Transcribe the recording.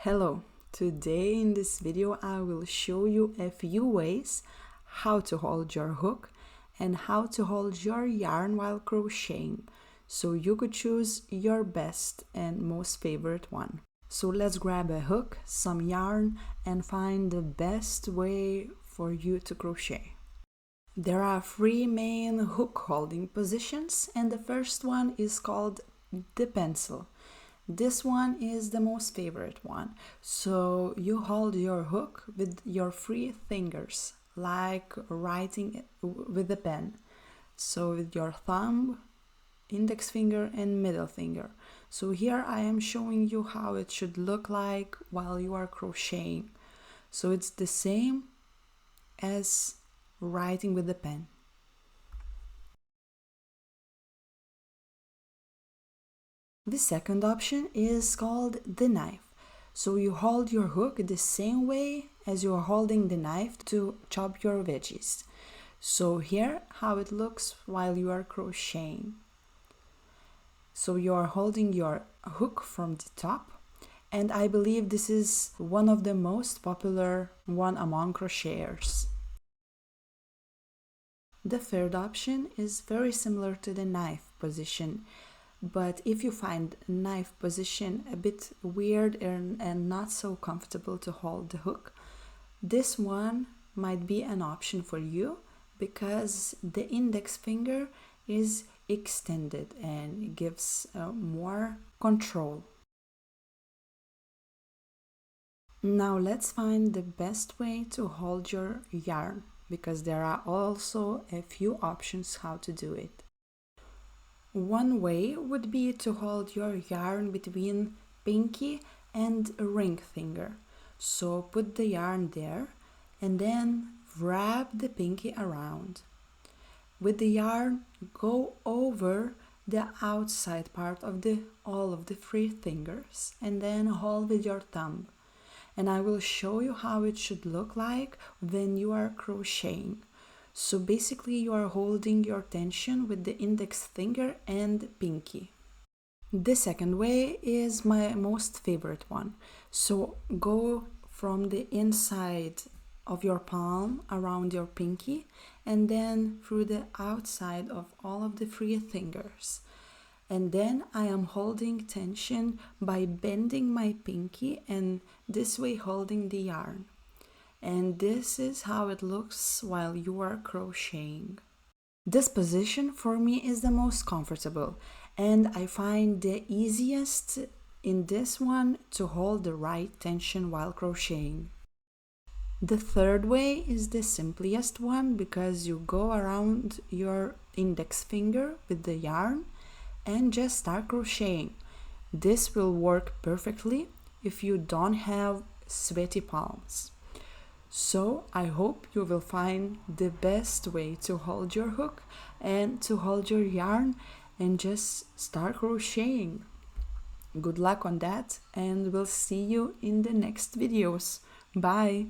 Hello, today in this video I will show you a few ways how to hold your hook and how to hold your yarn while crocheting, so you could choose your best and most favorite one. So let's grab a hook, some yarn, and find the best way for you to crochet. There are three main hook holding positions, and the first one is called the pencil. This one is the most favorite one. So you hold your hook with your three fingers, like writing with a pen. So with your thumb, index finger and middle finger. So here I am showing you how it should look like while you are crocheting. So it's the same as writing with a pen. The second option is called the knife. So you hold your hook the same way as you are holding the knife to chop your veggies. So here how it looks while you are crocheting. So you are holding your hook from the top, and I believe this is one of the most popular one among crocheters. The third option is very similar to the knife position. But if you find knife position a bit weird and not so comfortable to hold the hook, this one might be an option for you because the index finger is extended and gives more control. Now let's find the best way to hold your yarn, because there are also a few options how to do it. One way would be to hold your yarn between pinky and ring finger. So put the yarn there and then wrap the pinky around. With the yarn, go over the outside part of all of the three fingers and then hold with your thumb. And I will show you how it should look like when you are crocheting. So basically you are holding your tension with the index finger and pinky. The second way is my most favorite one. So go from the inside of your palm around your pinky and then through the outside of all of the three fingers. And then I am holding tension by bending my pinky and this way holding the yarn. And this is how it looks while you are crocheting. This position for me is the most comfortable, and I find the easiest in this one to hold the right tension while crocheting. The third way is the simplest one because you go around your index finger with the yarn and just start crocheting. This will work perfectly if you don't have sweaty palms. So I hope you will find the best way to hold your hook and to hold your yarn and just start crocheting. Good luck on that, and we'll see you in the next videos. Bye!